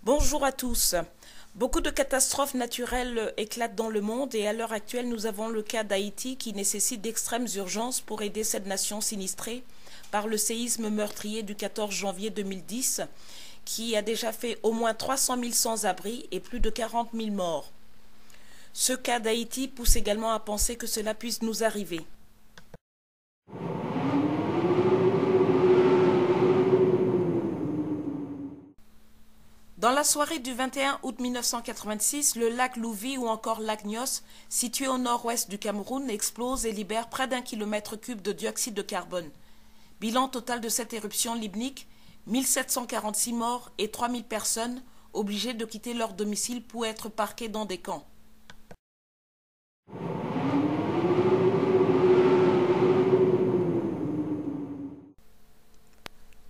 Bonjour à tous. Beaucoup de catastrophes naturelles éclatent dans le monde et à l'heure actuelle, nous avons le cas d'Haïti qui nécessite d'extrêmes urgences pour aider cette nation sinistrée par le séisme meurtrier du 14 janvier 2010 qui a déjà fait au moins 300 000 sans-abri et plus de 40 000 morts. Ce cas d'Haïti pousse également à penser que cela puisse nous arriver. Dans la soirée du 21 août 1986, le lac Louvi ou encore lac Nyos, situé au nord-ouest du Cameroun, explose et libère près d'1 km3 de dioxyde de carbone. Bilan total de cette éruption libnique, 1746 morts et 3000 personnes obligées de quitter leur domicile pour être parquées dans des camps.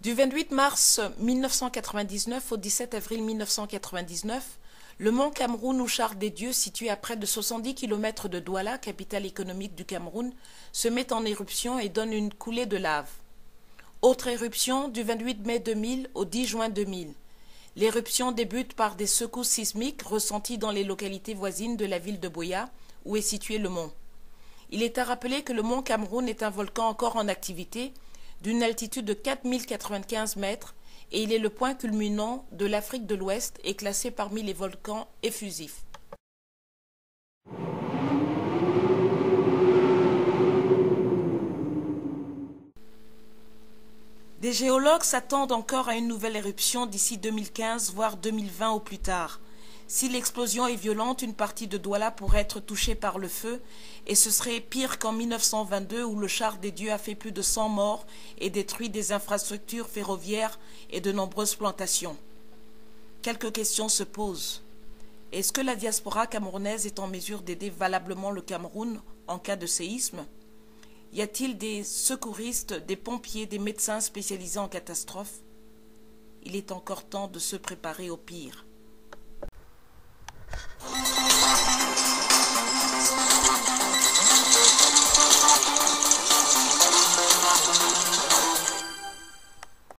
Du 28 mars 1999 au 17 avril 1999, le mont Cameroun ou Char des Dieux, situé à près de 70 km de Douala, capitale économique du Cameroun, se met en éruption et donne une coulée de lave. Autre éruption du 28 mai 2000 au 10 juin 2000. L'éruption débute par des secousses sismiques ressenties dans les localités voisines de la ville de Buea, où est situé le mont. Il est à rappeler que le mont Cameroun est un volcan encore en activité, d'une altitude de 4095 mètres, et il est le point culminant de l'Afrique de l'Ouest et classé parmi les volcans effusifs. Des géologues s'attendent encore à une nouvelle éruption d'ici 2015, voire 2020 au plus tard. Si l'explosion est violente, une partie de Douala pourrait être touchée par le feu, et ce serait pire qu'en 1922 où le Char des Dieux a fait plus de 100 morts et détruit des infrastructures ferroviaires et de nombreuses plantations. Quelques questions se posent. Est-ce que la diaspora camerounaise est en mesure d'aider valablement le Cameroun en cas de séisme? Y a-t-il des secouristes, des pompiers, des médecins spécialisés en catastrophes? Il est encore temps de se préparer au pire.